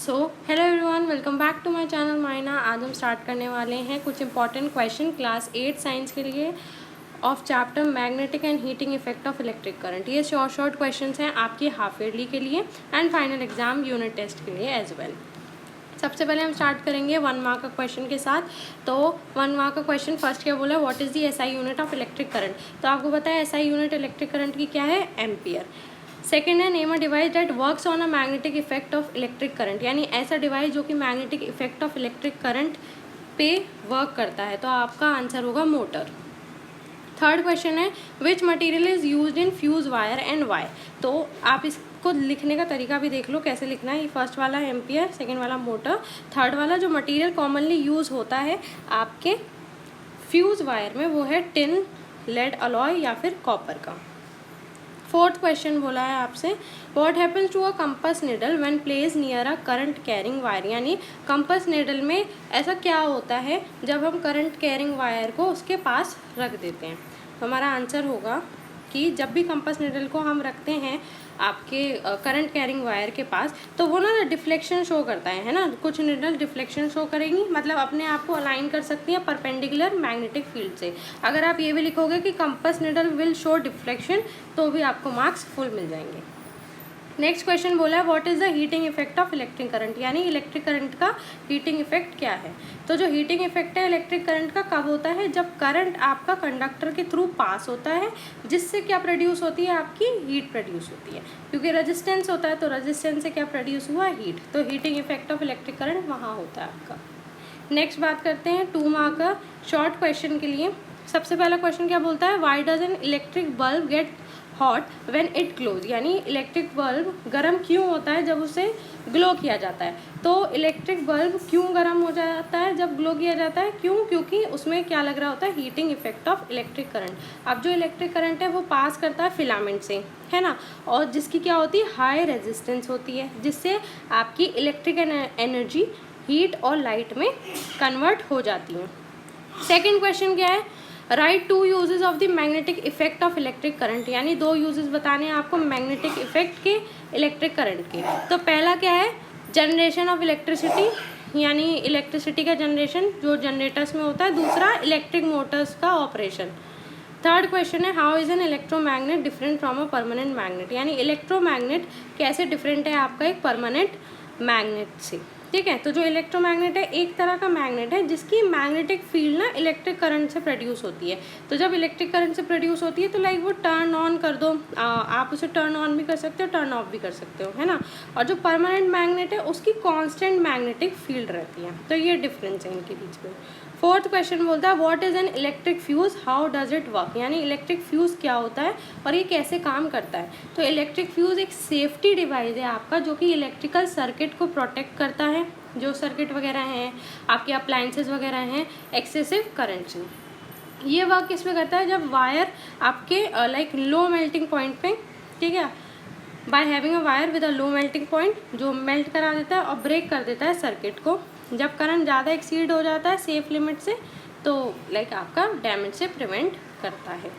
Hello everyone, welcome back to my channel माइना। आज हम स्टार्ट करने वाले हैं कुछ इंपॉर्टेंट क्वेश्चन क्लास 8 साइंस के लिए of chapter magnetic and heating effect of electric current. ये शॉर्ट क्वेश्चंस हैं आपकी हाफ ईयरली के लिए and final exam unit test के लिए एज वेल। सबसे पहले हम स्टार्ट करेंगे 1 मार्क का क्वेश्चन के साथ। तो 1 मार्क का क्वेश्चन फर्स्ट क्या बोला, what is the SI unit of electric current. तो आपको पता है एसआई यूनिट इलेक्ट्रिक करंट की क्या है, एम्पियर। सेकेंड है name a device that works on a magnetic effect of electric current, यानी ऐसा डिवाइस जो कि magnetic effect of electric current पे वर्क करता है। तो आपका आंसर होगा मोटर। थर्ड क्वेश्चन है which material is used in fuse wire and why. तो आप इसको लिखने का तरीका भी देख लो कैसे लिखना है। ये फर्स्ट वाला एम्पियर, सेकेंड वाला मोटर, थर्ड वाला जो मटेरियल कॉमनली यूज होता है आपके फ्यूज वायर में वो है टिन, लेड अलॉय या फिर कॉपर का। फोर्थ क्वेश्चन बोला है आपसे what happens to a compass needle when place near a current carrying wire, यानी कंपास निडल में ऐसा क्या होता है जब हम करंट कैरिंग वायर को उसके पास रख देते हैं। तो हमारा आंसर होगा कि जब भी कंपास निडल को हम रखते हैं आपके करंट कैरिंग वायर के पास तो वो ना डिफ्लेक्शन शो करता है ना। कुछ निडल डिफ्लेक्शन शो करेंगी, मतलब अपने आप को अलाइन कर सकती हैं परपेंडिकुलर मैग्नेटिक फील्ड से। अगर आप ये भी लिखोगे कि compass needle will show deflection तो भी आपको मार्क्स फुल मिल जाएंगे। नेक्स्ट क्वेश्चन बोला है what is the heating effect of electric current, यानी इलेक्ट्रिक करंट का हीटिंग इफेक्ट क्या है। तो जो हीटिंग इफेक्ट है इलेक्ट्रिक करंट का कब होता है, जब करंट आपका कंडक्टर के थ्रू पास होता है, जिससे क्या प्रोड्यूस होती है, आपकी हीट प्रोड्यूस होती है। क्योंकि रेजिस्टेंस होता है तो रेजिस्टेंस से क्या प्रोड्यूस हुआ, हीट। तो heating effect of electric current वहाँ होता है आपका। नेक्स्ट बात करते हैं 2 मार्क का शॉर्ट क्वेश्चन के लिए। सबसे पहला क्वेश्चन क्या बोलता है, why does an electric bulb get hot when it glows, यानी इलेक्ट्रिक बल्ब गर्म क्यों होता है जब उसे ग्लो किया जाता है। तो इलेक्ट्रिक बल्ब क्यों गर्म हो जाता है जब ग्लो किया जाता है, क्यों, क्योंकि उसमें क्या लग रहा होता है, heating effect of electric current. अब जो इलेक्ट्रिक करंट है वो पास करता है फिलामेंट से, है ना, और जिसकी क्या होती है, हाई रेजिस्टेंस होती है, जिससे आपकी इलेक्ट्रिक एनर्जी हीट और लाइट में कन्वर्ट हो जाती है। सेकेंड क्वेश्चन क्या है, right 2 uses of the magnetic effect of electric current, यानी 2 यूजेस बताने हैं आपको मैग्नेटिक इफेक्ट के इलेक्ट्रिक करंट के। तो पहला क्या है, जनरेशन ऑफ इलेक्ट्रिसिटी, यानी इलेक्ट्रिसिटी का जनरेशन जो जनरेटर्स में होता है। दूसरा इलेक्ट्रिक मोटर्स का ऑपरेशन। थर्ड क्वेश्चन है how is an electromagnet different from a permanent magnet, यानी इलेक्ट्रोमैग्नेट कैसे डिफरेंट है आपका एक परमानेंट मैग्नेट से। ठीक है, तो जो इलेक्ट्रोमैग्नेट है एक तरह का मैग्नेट है जिसकी मैग्नेटिक फील्ड ना इलेक्ट्रिक करंट से प्रोड्यूस होती है। तो जब इलेक्ट्रिक करंट से प्रोड्यूस होती है तो लाइक वो टर्न ऑन कर दो, आप उसे टर्न ऑन भी कर सकते हो, टर्न ऑफ भी कर सकते हो, है ना। और जो परमानेंट मैग्नेट है उसकी कांस्टेंट मैग्नेटिक फील्ड रहती है। तो ये डिफरेंस है इनके बीच में। फोर्थ क्वेश्चन बोलता है what is an electric fuse, how does it work, यानी इलेक्ट्रिक फ्यूज क्या होता है और ये कैसे काम करता है। तो इलेक्ट्रिक फ्यूज एक सेफ्टी डिवाइस है आपका जो कि इलेक्ट्रिकल सर्किट को प्रोटेक्ट करता है। जो सर्किट वगैरह हैं आपके अप्लायंसेस वगैरह हैं एक्सेसिव करंट से। ये वर्क किस में करता है, जब वायर आपके लाइक लो मेल्टिंग पॉइंट पे, ठीक है, by having a wire with a low melting point, जो मेल्ट करा देता है और ब्रेक कर देता है सर्किट को। जब करंट ज़्यादा एक्सीड हो जाता है सेफ लिमिट से तो लाइक आपका डैमेज से प्रिवेंट करता है।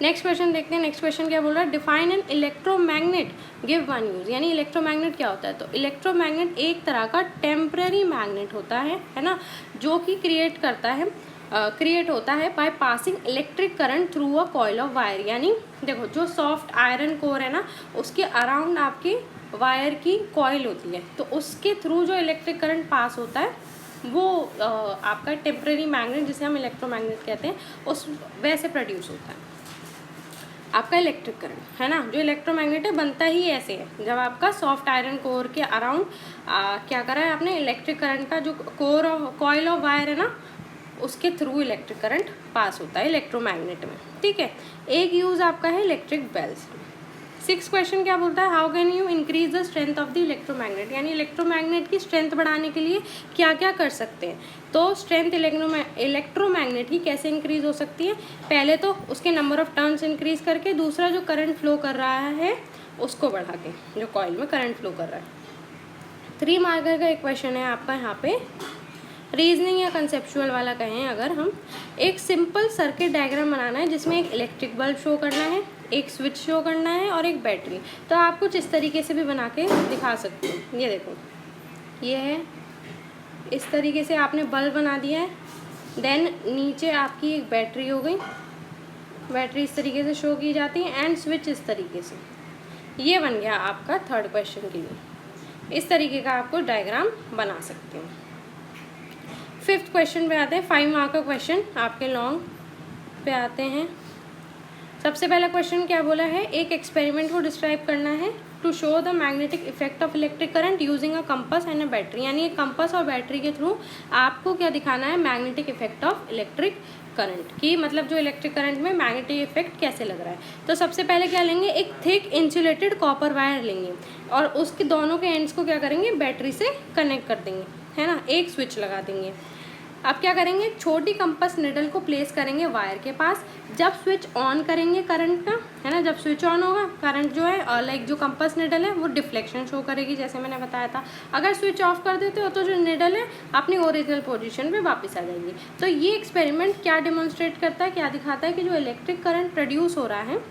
नेक्स्ट क्वेश्चन देखते हैं। नेक्स्ट क्वेश्चन क्या बोल रहा है, define an electromagnet give 1 use, यानी इलेक्ट्रोमैग्नेट क्या होता है। तो इलेक्ट्रोमैग्नेट एक तरह का टेम्पररी मैग्नेट होता है ना, जो कि क्रिएट होता है by passing electric current through a coil of wire, यानी देखो जो सॉफ्ट आयरन कोर है ना उसके अराउंड आपकी वायर की कॉइल होती है, तो उसके थ्रू जो इलेक्ट्रिक करंट पास होता है वो आपका टेम्पररी मैग्नेट जिसे हम इलेक्ट्रोमैग्नेट कहते हैं उस वैसे प्रोड्यूस होता है आपका इलेक्ट्रिक करंट, है ना। जो इलेक्ट्रोमैग्नेट है बनता ही ऐसे है, जब आपका सॉफ्ट आयरन कोर के अराउंड क्या करा है आपने, इलेक्ट्रिक करंट का जो core of coil of wire है ना उसके थ्रू इलेक्ट्रिक करंट पास होता है इलेक्ट्रोमैग्नेट में। ठीक है, एक यूज़ आपका है इलेक्ट्रिक बेल्स। 6 क्वेश्चन क्या बोलता है, how can you increase the strength of the electromagnet, यानी इलेक्ट्रोमैग्नेट की स्ट्रेंथ बढ़ाने के लिए क्या क्या कर सकते हैं। तो स्ट्रेंथ इलेक्ट्रोमैग्नेट की कैसे इंक्रीज हो सकती है, पहले तो उसके नंबर ऑफ टर्न्स इंक्रीज करके, दूसरा जो करंट फ्लो कर रहा है उसको बढ़ा के, जो कॉइल में करंट फ्लो कर रहा है। 3 मार्कर का एक क्वेश्चन है आपका यहाँ पे, रीजनिंग या कंसेप्चुअल वाला कहें अगर हम, एक सिंपल सर्किट डायग्राम बनाना है जिसमें एक इलेक्ट्रिक बल्ब शो करना है, एक स्विच शो करना है और एक बैटरी। तो आप कुछ इस तरीके से भी बना के दिखा सकते हो। ये देखो ये है, इस तरीके से आपने बल्ब बना दिया है। देन नीचे आपकी एक बैटरी हो गई, बैटरी इस तरीके से शो की जाती है एंड स्विच इस तरीके से। ये बन गया आपका थर्ड क्वेश्चन के लिए। इस तरीके का आपको डायग्राम बना सकते हैं। फिफ्थ क्वेश्चन पे आते हैं, 5 मार्क का क्वेश्चन आपके लॉन्ग पे आते हैं। सबसे पहला क्वेश्चन क्या बोला है, एक एक्सपेरिमेंट को डिस्क्राइब करना है to show the magnetic effect of electric current using a compass and a battery. यानी एक कंपास और बैटरी के थ्रू आपको क्या दिखाना है, magnetic effect of electric current की, मतलब जो इलेक्ट्रिक करंट में मैग्नेटिक इफेक्ट कैसे लग रहा है। तो सबसे पहले क्या लेंगे, एक थिक इंसुलेटेड कॉपर वायर लेंगे और उसके दोनों के एंड्स को क्या करेंगे, बैटरी से कनेक्ट कर देंगे, है ना। एक स्विच लगा देंगे। अब क्या करेंगे, छोटी कंपास निडल को प्लेस करेंगे वायर के पास। जब स्विच ऑन करेंगे करंट का, है ना, जब स्विच ऑन होगा करंट जो है लाइक जो कंपास निडल है वो डिफ्लेक्शन शो करेगी, जैसे मैंने बताया था। अगर स्विच ऑफ कर देते हो तो जो निडल है अपनी ओरिजिनल पोजीशन पे वापस आ जाएगी। तो ये एक्सपेरिमेंट क्या डेमोन्स्ट्रेट करता है, क्या दिखाता है कि जो इलेक्ट्रिक करंट प्रोड्यूस हो रहा है,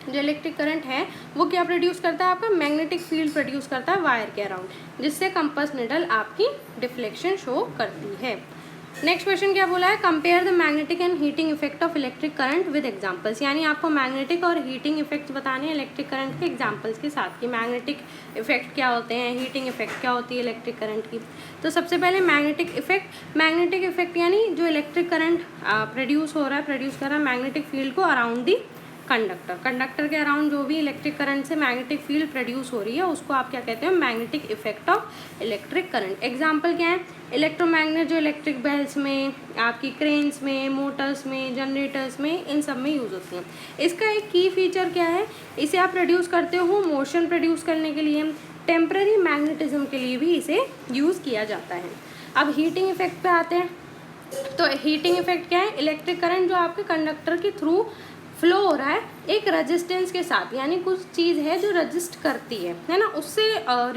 जो इलेक्ट्रिक करंट है वो क्या प्रोड्यूस करता है, आपका मैग्नेटिक फील्ड प्रोड्यूस करता है वायर के अराउंड, जिससे कंपास निडल आपकी डिफ्लेक्शन शो करती है। नेक्स्ट क्वेश्चन क्या बोला है, compare the magnetic and heating effect of electric current with examples. यानी आपको मैग्नेटिक और हीटिंग इफेक्ट्स बताने हैं इलेक्ट्रिक करंट के एग्जांपल्स के साथ, कि मैग्नेटिक इफेक्ट क्या होते हैं, हीटिंग इफेक्ट क्या होती है इलेक्ट्रिक करंट की। तो सबसे पहले मैग्नेटिक इफेक्ट यानी जो इलेक्ट्रिक करंट प्रोड्यूस कर रहा है मैग्नेटिक फील्ड को अराउंड दी कंडक्टर के अराउंड जो भी इलेक्ट्रिक करंट से मैग्नेटिक फील्ड प्रोड्यूस हो रही है उसको आप क्या कहते हैं, magnetic effect of electric current. Example क्या है, इलेक्ट्रोमैग्नेट जो इलेक्ट्रिक बेल्स में, आपकी क्रेन्स में, मोटर्स में, जनरेटर्स में, इन सब में यूज़ होती हैं। इसका एक की फीचर क्या है, इसे आप प्रोड्यूस करते हो मोशन प्रोड्यूस करने के लिए, टेम्पररी मैग्नेटिज्म के लिए भी इसे यूज़ किया जाता है। अब हीटिंग इफेक्ट पे आते हैं। तो हीटिंग इफेक्ट क्या है, इलेक्ट्रिक करंट जो आपके कंडक्टर के थ्रू फ्लो हो रहा है एक रेजिस्टेंस के साथ, यानी कुछ चीज़ है जो रजिस्ट करती है ना, उससे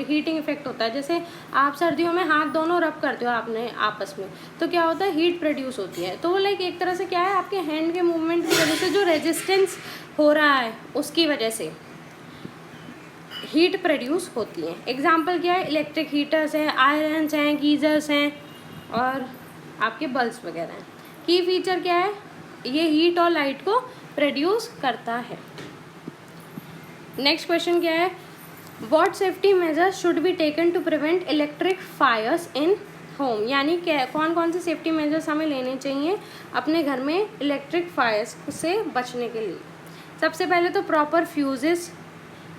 हीटिंग इफेक्ट होता है। जैसे आप सर्दियों में हाथ दोनों रब करते हो आपने आपस में, तो क्या होता है, हीट प्रोड्यूस होती है। तो वो लाइक एक तरह से क्या है, आपके हैंड के मूवमेंट की वजह से जो रेजिस्टेंस हो रहा है उसकी वजह से हीट प्रोड्यूस होती है। एग्जाम्पल क्या है, इलेक्ट्रिक हीटर्स हैं, आयरन्स हैं, गीजर्स हैं और आपके बल्ब्स वगैरह हैं। की फीचर क्या है, ये हीट और लाइट को प्रोड्यूस करता है। नेक्स्ट क्वेश्चन क्या है, what safety measures should be taken to prevent electric fires in home. यानी क्या, कौन कौन से सेफ्टी मेजर्स हमें लेने चाहिए अपने घर में इलेक्ट्रिक फायर्स से बचने के लिए। सबसे पहले तो प्रॉपर फ्यूजेस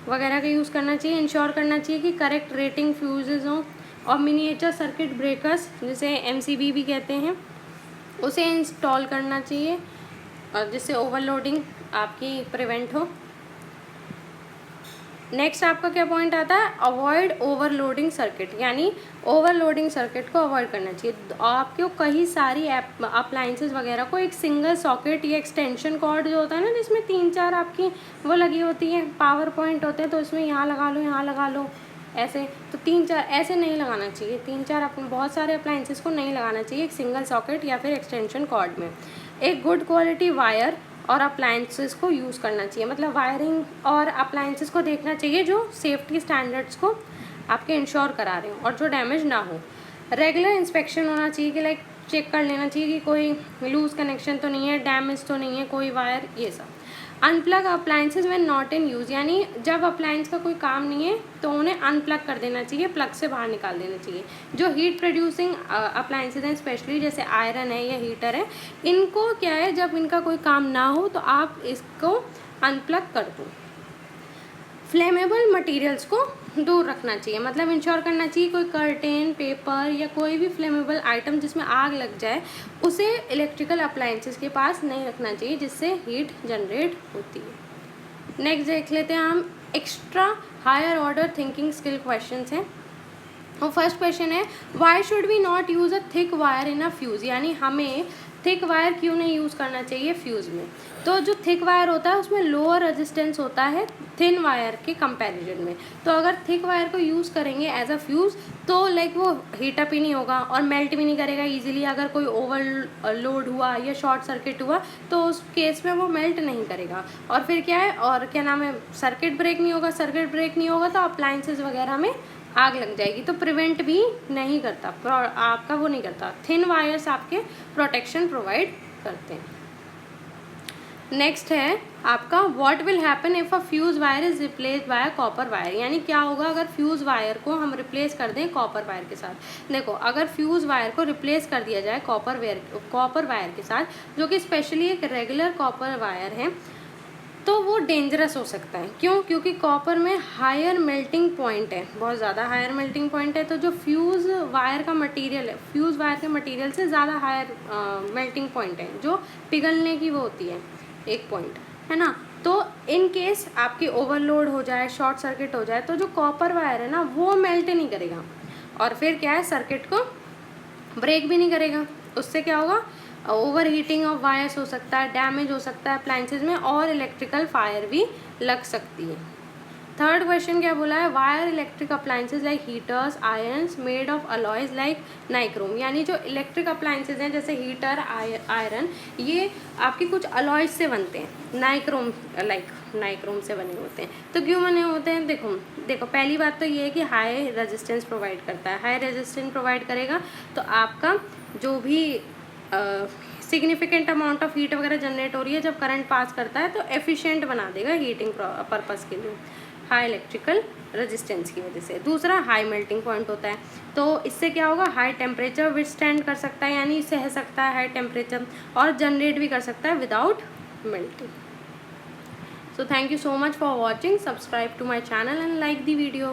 वगैरह का यूज़ करना चाहिए, इंश्योर करना चाहिए कि करेक्ट रेटिंग फ्यूजेस हों, और मिनिएचर सर्किट ब्रेकर्स जिसे MCB भी कहते हैं उसे इंस्टॉल करना चाहिए, और जिससे ओवरलोडिंग आपकी प्रिवेंट हो। नेक्स्ट आपका क्या पॉइंट आता है, अवॉइड ओवरलोडिंग सर्किट, यानी ओवरलोडिंग सर्किट को अवॉइड करना चाहिए। आपको कई सारी अप्लाइंसेस वगैरह को एक सिंगल सॉकेट या एक्सटेंशन कॉर्ड जो होता है ना, जिसमें 3-4 आपकी वो लगी होती है, पावर पॉइंट होते हैं, तो इसमें यहाँ लगा लो, यहाँ लगा लो, ऐसे। तो 3-4 ऐसे नहीं लगाना चाहिए, 3-4 बहुत सारे अप्लाइंसेस को नहीं लगाना चाहिए एक सिंगल सॉकेट या फिर एक्सटेंशन कॉर्ड में। एक गुड क्वालिटी वायर और अप्लाइंसेस को यूज़ करना चाहिए, मतलब वायरिंग और अप्लाइंसेस को देखना चाहिए जो सेफ्टी स्टैंडर्ड्स को आपके इंश्योर करा रहे हो और जो डैमेज ना हो। रेगुलर इंस्पेक्शन होना चाहिए कि लाइक चेक कर लेना चाहिए कि कोई लूज़ कनेक्शन तो नहीं है, डैमेज तो नहीं है कोई वायर, ये सब। Unplug appliances when not in use, यानी जब अप्लाइंस का कोई काम नहीं है तो उन्हें अनप्लग कर देना चाहिए, प्लग से बाहर निकाल देना चाहिए। जो हीट प्रोड्यूसिंग अप्लाइंसेज हैं स्पेशली जैसे आयरन है या हीटर है, इनको क्या है, जब इनका कोई काम ना हो तो आप इसको अनप्लग कर दो। फ्लेमेबल मटेरियल्स को दूर रखना चाहिए, मतलब इंश्योर करना चाहिए कोई कर्टेन, पेपर या कोई भी फ्लेमेबल आइटम जिसमें आग लग जाए उसे इलेक्ट्रिकल अप्लाइंसेस के पास नहीं रखना चाहिए, जिससे हीट जनरेट होती है। नेक्स्ट देख लेते हैं हम extra higher order thinking skill questions हैं। और फर्स्ट क्वेश्चन है, why should we not use a thick wire in a fuse, यानी हमें थिक वायर क्यों नहीं यूज़ करना चाहिए फ्यूज़ में। तो जो थिक वायर होता है उसमें लोअर रेजिस्टेंस होता है थिन वायर के कंपैरिजन में। तो अगर थिक वायर को यूज़ करेंगे एज अ फ्यूज़ तो लाइक वो हीट अप ही नहीं होगा और मेल्ट भी नहीं करेगा इजीली। अगर कोई ओवरलोड हुआ या शॉर्ट सर्किट हुआ तो उस केस में वो मेल्ट नहीं करेगा, और फिर क्या है, और क्या नाम है, सर्किट ब्रेक नहीं होगा। सर्किट ब्रेक नहीं होगा तो अप्लाइंसेस वगैरह में आग लग जाएगी, तो प्रिवेंट भी नहीं करता, आपका वो नहीं करता। थिन वायर्स आपके प्रोटेक्शन प्रोवाइड करते हैं। नेक्स्ट है आपका what will happen if a fuse wire is replace by copper wire, यानी क्या होगा अगर फ्यूज वायर को हम रिप्लेस कर दें कॉपर वायर के साथ। देखो, अगर फ्यूज वायर को रिप्लेस कर दिया जाए कॉपर वायर के साथ, जो कि स्पेशली एक रेगुलर कॉपर वायर है, तो वो डेंजरस हो सकता है। क्यों? क्योंकि कॉपर में हायर मेल्टिंग पॉइंट है, बहुत ज़्यादा हायर मेल्टिंग पॉइंट है। तो जो फ्यूज़ वायर का मटेरियल है, फ्यूज़ वायर के मटेरियल से ज़्यादा हायर मेल्टिंग पॉइंट है, जो पिघलने की वो होती है एक पॉइंट, है ना। तो इन केस आपकी ओवरलोड हो जाए, शॉर्ट सर्किट हो जाए, तो जो कॉपर वायर है ना वो मेल्ट नहीं करेगा, और फिर क्या है, सर्किट को ब्रेक भी नहीं करेगा। उससे क्या होगा, ओवर हीटिंग ऑफ वायर्स हो सकता है, डैमेज हो सकता है अप्लायंसेज में, और इलेक्ट्रिकल फायर भी लग सकती है। थर्ड क्वेश्चन क्या बोला है, wire electric appliances like heaters irons made of alloys like nichrome, यानी जो इलेक्ट्रिक अप्लायंसेज हैं जैसे हीटर आयरन, ये आपकी कुछ अलॉयज से बनते हैं, नाइक्रोम से बने होते हैं। तो क्यों बने होते हैं, देखो पहली बात तो ये है कि हाई रेजिस्टेंस प्रोवाइड करता है। हाई रेजिस्टेंस प्रोवाइड करेगा तो आपका जो भी सिग्निफिकेंट अमाउंट ऑफ हीट वगैरह जनरेट हो रही है, जब करंट पास करता है तो एफिशिएंट बना देगा हीटिंग पर्पस के लिए, हाई इलेक्ट्रिकल रेजिस्टेंस की वजह से। दूसरा, हाई मेल्टिंग पॉइंट होता है, तो इससे क्या होगा, हाई टेम्परेचर विथस्टैंड कर सकता है, यानी सह सकता है हाई टेम्परेचर, और जनरेट भी कर सकता है without melting. So thank you so much for watching. Subscribe to my channel and like the video.